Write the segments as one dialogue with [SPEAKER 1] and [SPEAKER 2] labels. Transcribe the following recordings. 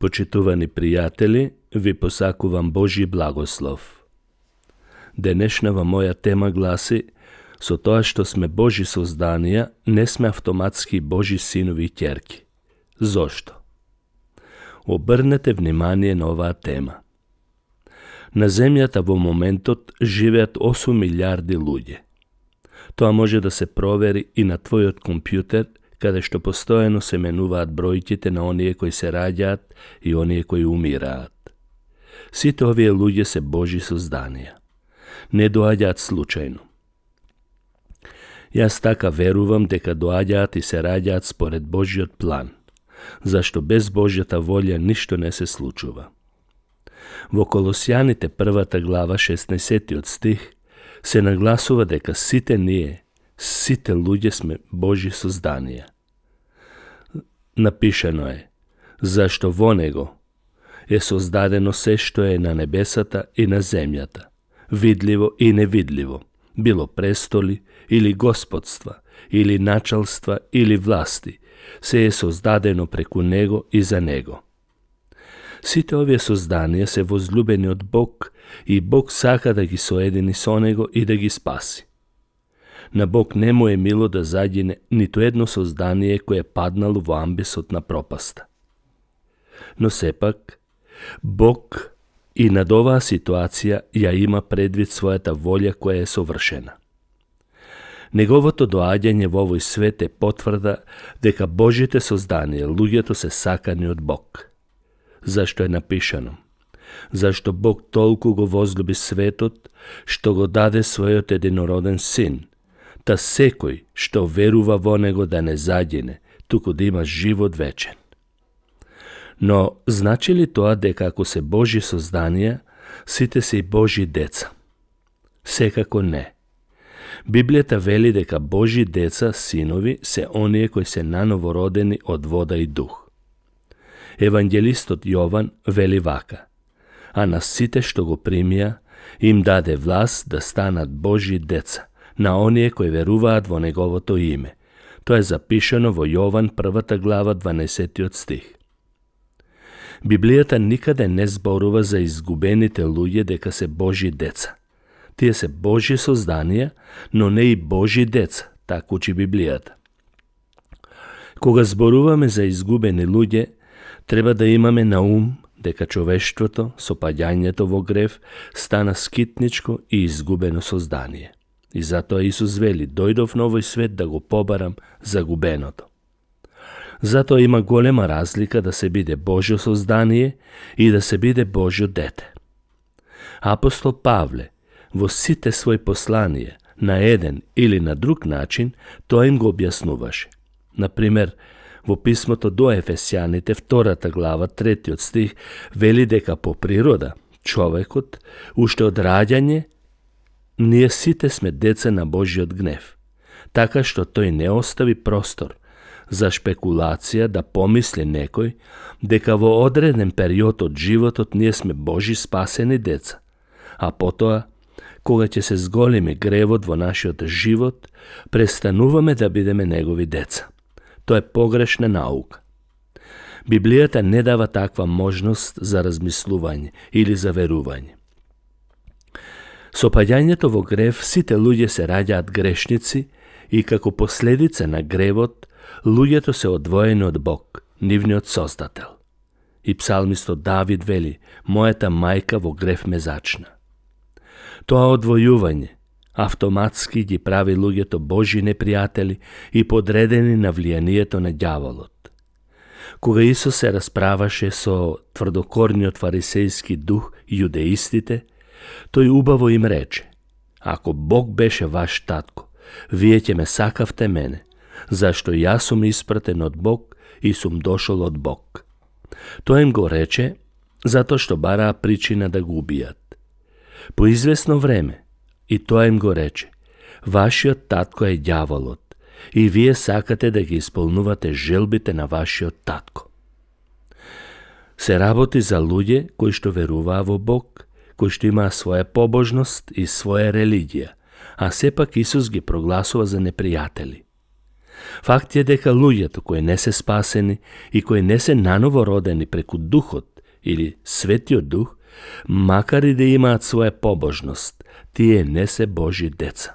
[SPEAKER 1] Почитувани пријатели, ви посакувам Божи благослов. Денешнава моја тема гласи: со тоа што сме Божи созданија, не сме автоматски Божи синови и ќерки. Зошто? Обрнете внимание на оваа тема. На земјата во моментот живеат 8 милиарди луѓе. Тоа може да се провери и на твојот компјутер, каде што постојано се менуваат бројките на оние кои се раѓаат и оние кои умираат. Сите овие луѓе се Божи созданија. Не доаѓаат случајно. Јас така верувам дека доаѓаат и се раѓаат според Божиот план, зашто без Божјата волја ништо не се случува. Во Колосјаните 1 глава 16 стих се нагласува дека сите ние, сите луѓе сме Божи созданија. Напишано е: зашто во него е создадено се што е на небесата и на земјата, видливо и невидливо, било престоли или господства, или началства, или власти, се е создадено преку него и за него. Сите овие созданија се возлюбени од Бог и Бог сака да ги соедини со него и да ги спаси. На Бог не му е мило да загине ниту едно создание кое е паднало во амбисот на пропаста. Но сепак, Бог и над оваа ситуација ја има предвид својата волја која е совршена. Неговото доаѓање во овој свет е потврда дека Божите созданија, луѓето, се сакани од Бог. Зашто е напишано: зашто Бог толку го возлюби светот, што го даде својот единороден син, та секој што верува во него да не загине, туку да има живот вечен. Но значи ли тоа дека ако се Божи созданија, сите се и Божи деца? Секако не. Библијата вели дека Божи деца, синови, се оние кои се наново родени од вода и дух. Евангелистот Јован вели вака: а на сите што го примија, им даде власт да станат Божи деца, на оние кои веруваат во неговото име. Тоа е запишано во Јован 1 глава 12 стих. Библијата никаде не зборува за изгубените луѓе дека се Божи деца. Тие се Божи созданија, но не и Божи деца, така учи Библијата. Кога зборуваме за изгубени луѓе, треба да имаме на ум дека човештвото со паѓањето во грев стана скитничко и изгубено создание. И затоа Исус вели: дојдов на овој свет да го побарам загубеното. Затоа има голема разлика да се биде Божјо создание и да се биде Божјо дете. Апостол Павле во сите своји посланија на еден или на друг начин тоа им го објаснуваше. Например, во писмото до Ефесјаните 2 глава 3 стих вели дека по природа човекот уште од раѓање ние сите сме деца на Божиот гнев, така што тој не остави простор за шпекулација да помисли некој дека во одреден период од животот ние сме Божи спасени деца, а потоа, кога ќе се зголеми гревот во нашиот живот, престануваме да бидеме негови деца. Тоа е погрешна наука. Библијата не дава таква можност за размислување или за верување. Со паѓањето во грев сите луѓе се раѓаат грешници и како последица на гревот луѓето се одвоени од Бог, нивниот создател. И псалмистот Давид вели: мојата мајка во грев ме зачна. Тоа одвојување автоматски ги прави луѓето Божи непријатели и подредени на влијанието на ѓаволот. Кога Исус се расправаше со тврдокорниот фарисејски дух јудеистите, тој убаво им рече: ако Бог беше ваш татко, вие ќе ме сакавте мене, зашто јас сум испратен од Бог и сум дошол од Бог. Тоа им го рече затоа што бараа причина да го убијат. По известно време и тоа им го рече: вашиот татко е ѓаволот и вие сакате да ги исполнувате желбите на вашиот татко. Се работи за луѓе кои што веруваа во Бог, кои што имаа своја побожност и своја религија, а сепак Исус ги прогласува за непријатели. Факт е дека луѓето кои не се спасени и кои не се наново родени преку Духот или Светиот Дух, макар и да имаат своја побожност, тие не се Божи деца.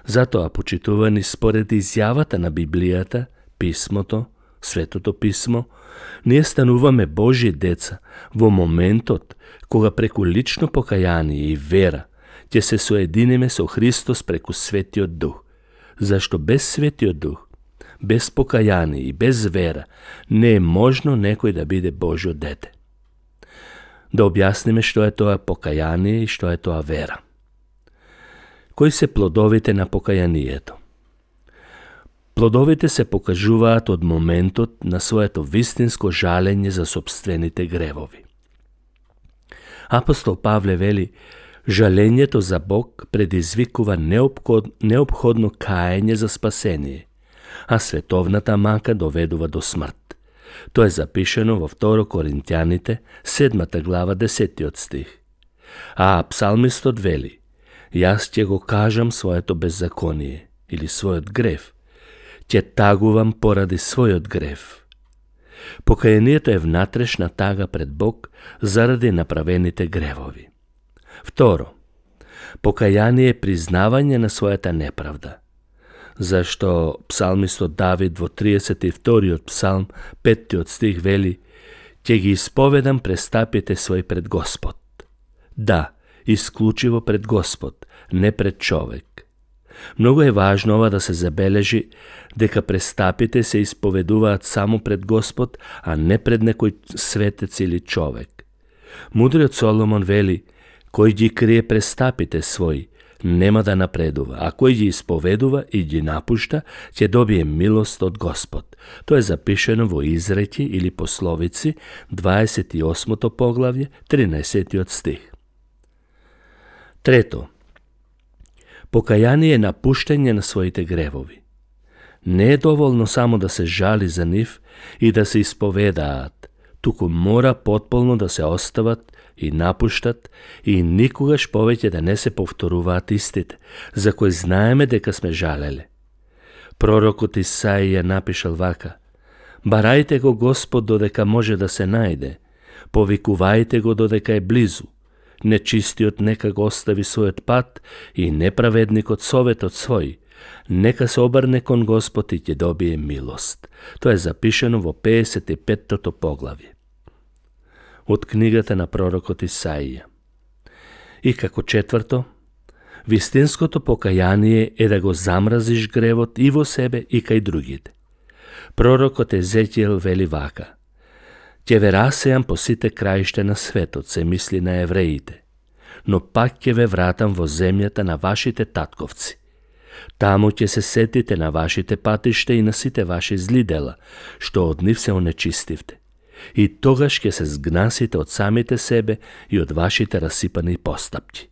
[SPEAKER 1] Затоа, почитувани според изјавата на Библијата, Писмото, Светото Писмо, ние стануваме Божи деца во моментот кога преку лично покаяние и вера ќе се соединиме со Христос преку Светиот Дух. Зашто без Светиот Дух, без покаяние и без вера не е можно некој да биде Божјо дете. Да објасниме што е тоа покаяние и што е тоа вера. Кои се плодовите на покаянието? Плодовите се покажуваат од моментот на своето вистинско жалење за собствените гревови. Апостол Павле вели, жалењето за Бог предизвикува неопходно каење за спасение, а световната мака доведува до смрт. Тоа е запишено во 2 Коринтјаните, 7 глава, 10 стих. А псалмистот вели, јас ќе го кажам своето беззаконие или својот грев, ќе тагувам поради својот грев. Покаянието е внатрешна тага пред Бог заради направените гревови. Второ, покаяние е признавање на својата неправда. Зашто псалмистот Давид во 32 псалм, 5 стих вели, ќе ги исповедам престапите свој пред Господ. Да, исклучиво пред Господ, не пред човек. Многу е важно ова да се забележи дека престапите се исповедуваат само пред Господ, а не пред некој светец или човек. Мудриот Соломон вели, кој ги крие престапите своји, нема да напредува, а кој ги исповедува и ги напушта, ќе добие милост од Господ. Тоа е запишено во Изреки или Пословици, 28 поглавје, 13 стих. Трето, покаяние е напуштање на своите гревови. Не е доволно само да се жали за нив и да се исповедаат, туку мора потполно да се остават и напуштат и никогаш повеќе да не се повторуваат истите, за кои знаеме дека сме жалеле. Пророкот Исаија напишал вака: барајте го Господ додека може да се најде, повикувајте го додека е близу, нечистиот нека го остави својот пат и неправедникот советот свој, нека се обрне кон Господ и ќе добие милост. Тоа е запишено во 55 поглавје од книгата на пророкот Исаија. И како четврто, вистинското покаяние е да го замразиш гревот и во себе и кај другите. Пророкот Езекиел вели вака: ќе ве расеам по сите краишта на светот, се мисли на евреите, но пак ќе ве вратам во земјата на вашите татковци. Таму ќе се сетите на вашите патишта и на сите ваши зли дела, што од нив се онечистивте. И тогаш ќе се згнасите од самите себе и од вашите расипани постапки.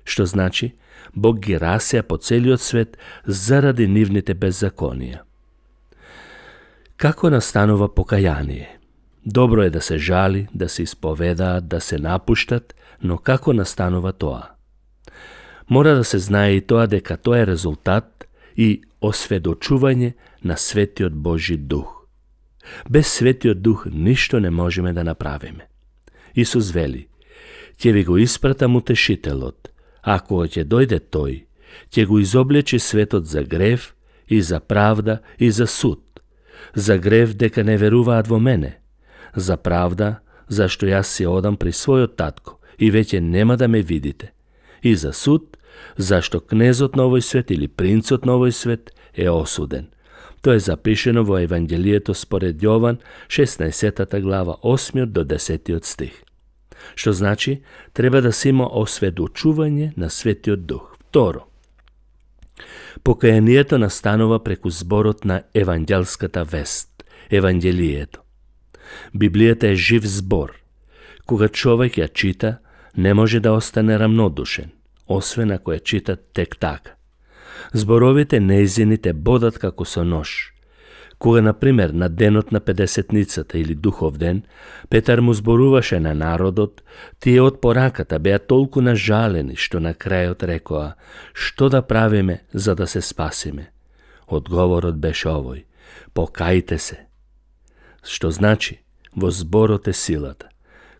[SPEAKER 1] Што значи, Бог ги расеа по целиот свет заради нивните беззаконија. Како настанува покаяние? Добро е да се жали, да се исповедаат, да се напуштат, но како настанува тоа? Мора да се знае и тоа дека тоа е резултат и осведочување на Светиот Божи Дух. Без Светиот Дух ништо не можеме да направиме. Исус вели: ќе ви го испратам утешителот, а кога ќе дојде тој, ќе го изоблечи светот за грев и за правда и за суд. За грев дека не веруваат во мене, за правда зашто јас си одам при својот татко и веќе нема да ме видите, и за суд зашто кнезот на овој свет или принцот на овој свет е осуден. Тоа е запишено во Евангелието според Јован, 16 глава, 8 до 10 стих. Што значи, треба да се има осведочување на Светиот Дух. Второ, покаянието настанува преку зборот на евангелската вест, Евангелието. Библијата е жив збор. Кога човек ја чита, не може да остане рамнодушен, освен ако ја чита тек така. Зборовите нејзините бодат како со нож. Кога, например, на денот на Педесетницата или Духов ден, Петар му зборуваше на народот, тие од пораката беа толку нажалени, што на крајот рекоа: што да правиме за да се спасиме? Одговорот беше овој: покајте се. Што значи, во зборот е силата.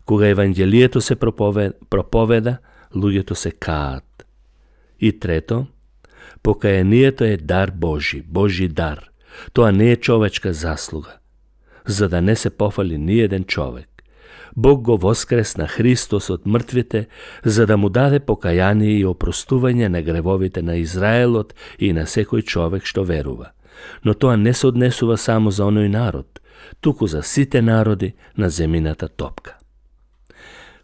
[SPEAKER 1] Кога евангелието се проповеда, луѓето се каат. И трето, покајанието е дар Божи дар. Тоа не е човечка заслуга, за да не се пофали ниеден човек. Бог го воскресна Христос од мртвите, за да му даде покаяние и опростување на гревовите на Израелот и на секој човек што верува. Но тоа не се однесува само за оној народ, туку за сите народи на земјината топка.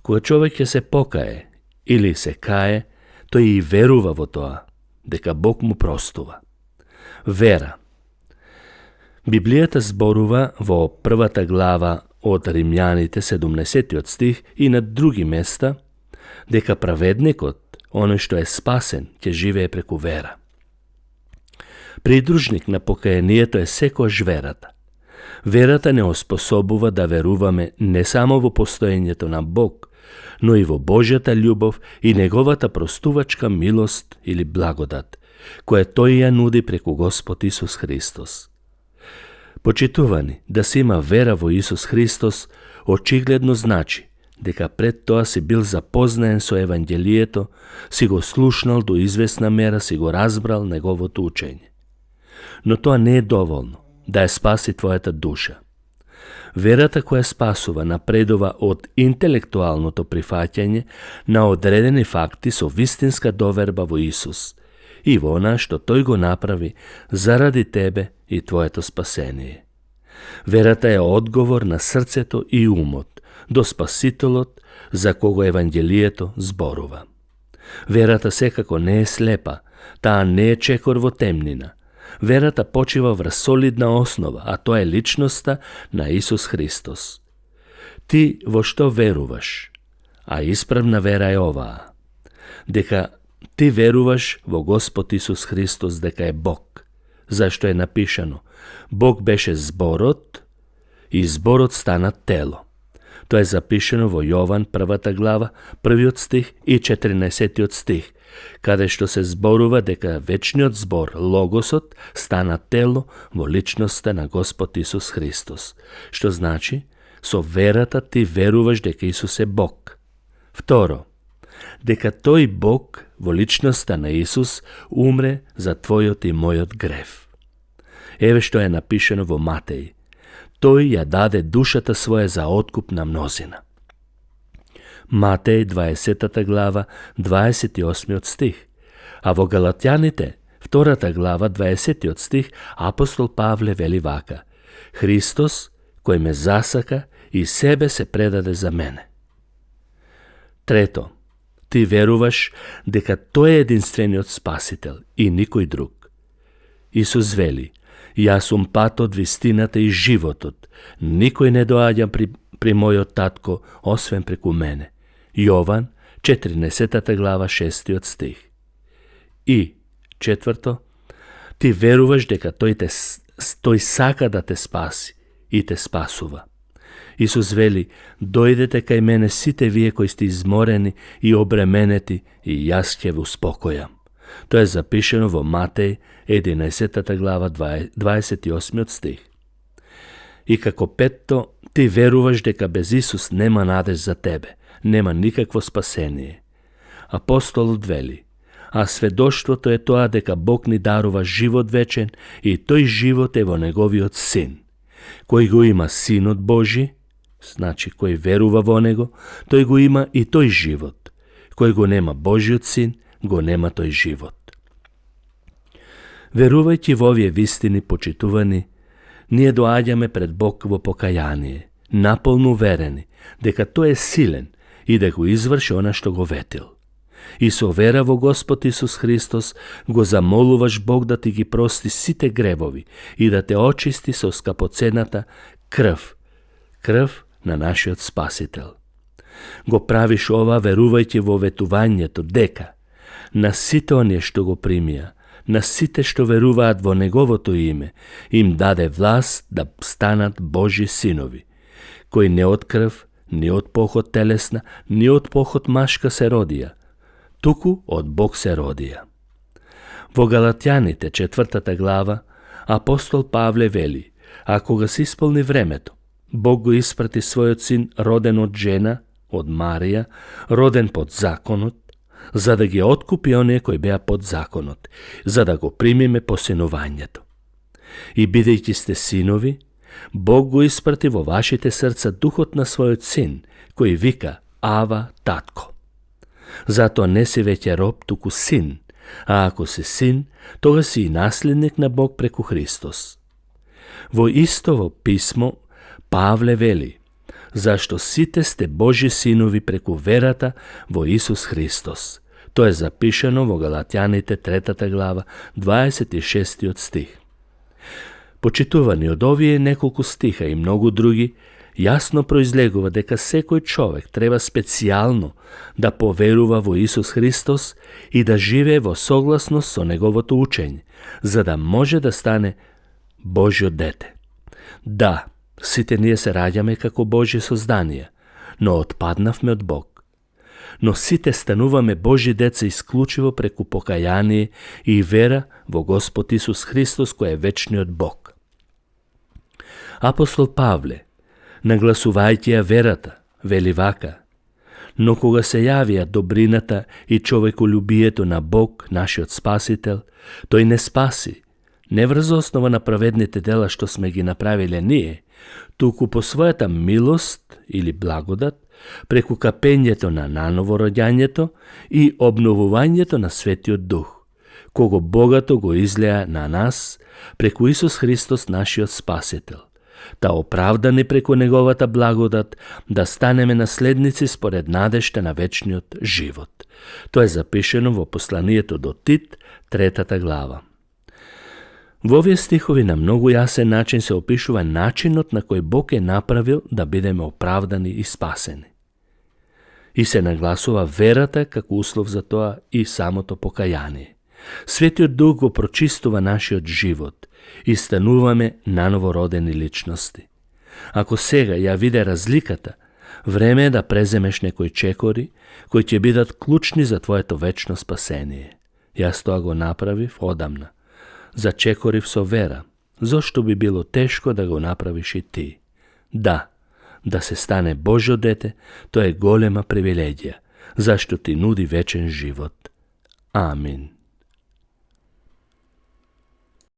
[SPEAKER 1] Кога човек ќе се покае или се кае, тој и верува во тоа, дека Бог му простува. Вера. Библијата зборува во првата глава од Римјаните 17 стих и на други места дека праведникот, оној што е спасен, ќе живее преку вера. Придружник на покајанието е секојаш верата. Верата не оспособува да веруваме не само во постоењето на Бог, но и во Божјата љубов и неговата простувачка милост или благодат, која тој ја нуди преку Господ Исус Христос. Почитувани, да се има вера во Исус Христос, очигледно значи дека пред тоа си бил запознаен со Евангелието, си го слушнал до известна мера, си го разбрал неговото учење. Но тоа не е доволно да ја спаси твојата душа. Верата која спасува напредува од интелектуалното прифаќање на одредени факти со вистинска доверба во Исус и во она што тој го направи заради тебе и твоето спасение. Верата е одговор на срцето и умот до Спасителот за кого Евангелието зборува. Верата секако не е слепа, таа не е чекор во темнина. Верата почива врз солидна основа, а тоа е личноста на Исус Христос. Ти во што веруваш? А исправна вера е оваа: дека ти веруваш во Господ Исус Христос дека е Бог, зашто е напишано: Бог беше зборот и зборот стана тело. Тоа е запишено во Јован 1 глава, 1 стих и 14 стих, каде што се зборува дека вечниот збор, Логосот, стана тело во личноста на Господ Исус Христос, што значи, со верата ти веруваш дека Исус е Бог. Второ, дека тој Бог во личноста на Исус умре за твојот и мојот грев. Еве што е напишено во Матеј: тој ја даде душата своја за откуп на мнозина. Матеј 20 глава, 28 стих. А во Галатјаните 2 глава, 20 стих, апостол Павле вели вака: Христос, кој ме засака и себе се предаде за мене. Трето, ти веруваш дека тој е единствениот Спасител и никој друг. Исус вели: Јас сум патот, вистината и животот. Никој не доаѓа при мојот татко, освен преку мене. Јован, 14 глава, 6 стих. И, четврто, ти веруваш дека тој сака да те спаси и те спасува. Исус вели: дојдете кај мене сите вие кои сте изморени и обременети, и јас ќе ве успокојам. Тоа е запишено во Матеј 11 глава, 28 стих. И како петто, ти веруваш дека без Исус нема надеж за тебе, нема никакво спасение. Апостолот вели: а сведоштвото е тоа дека Бог ни дарува живот вечен и тој живот е во Неговиот Син. Кој го има Синот Божи, значи кој верува во Него, тој го има и тој живот. Кој го нема Божиот Син, го нема тој живот. Верувајќи во овие вистини, почитувани, ние доаѓаме пред Бог во покаяние, наполно уверени дека тој е силен и да го изврши она што го ветил. И со вера во Господ Исус Христос го замолуваш Бог да ти ги прости сите гревови и да те очисти со скапоцената крв, крв на нашиот Спасител. Го правиш ова верувајќи во ветувањето дека на сите оние што го примија, на сите што веруваат во Неговото име, им даде власт да станат Божји синови, кои не од крв, ни од поход телесна, ни од поход машка се родија, туку од Бог се родија. Во Галатјаните 4 глава, Апостол Павле вели, а кога се исполни времето, Бог го испрати својот син, роден од жена, од Марија, роден под законот, за да ги откупи оние кои беа под законот, за да го примиме посинувањето. И бидејќи сте синови, Бог го испрати во вашите срца духот на својот син, кој вика Ава, татко. Затоа не си веќе роб, туку син, а ако си син, тога си и наследник на Бог преку Христос. Во истово писмо Павле вели, зашто сите сте Божи синови преку верата во Исус Христос. Тоа е запишано во Галатјаните 3 глава, 26 стих. Почитувани од овие неколку стиха и многу други, јасно произлегува дека секој човек треба специјално да поверува во Исус Христос и да живее во согласност со неговото учење, за да може да стане Божјо дете. Да, сите ние се раѓаме како Божји созданија, но отпаднавме од Бог. Но сите стануваме Божји деца исклучиво преку покаяние и вера во Господ Исус Христос, кој е вечниот Бог. Апостол Павле, нагласувајќи ја верата, вели вака: но кога се јавија добрината и човеколюбието на Бог, нашиот Спасител, тој не спаси, не врз основа на праведните дела што сме ги направиле ние, туку по својата милост или благодат, преку капењето на наново роѓањето и обновувањето на Светиот Дух, кого богато го излеа на нас преку Исус Христос, нашиот Спасител, да оправдани преку неговата благодат, да станеме наследници според надежта на вечниот живот. Тоа е запишено во посланието до Тит, 3 глава. Во овие стихови на многу јасен начин се опишува начинот на кој Бог е направил да бидеме оправдани и спасени. И се нагласува верата како услов за тоа и самото покаяние. Светиот Дух го прочистува нашиот живот и стануваме наново родени личности. Ако сега ја виде разликата, време е да преземеш некои чекори кои ќе бидат клучни за твоето вечно спасение. Јас тоа го направив одамна. Зачекорив со вера, зошто би било тешко да го направиш и ти. Да се стане Божјо дете, тоа е голема привилегија, зашто ти нуди вечен живот. Амин.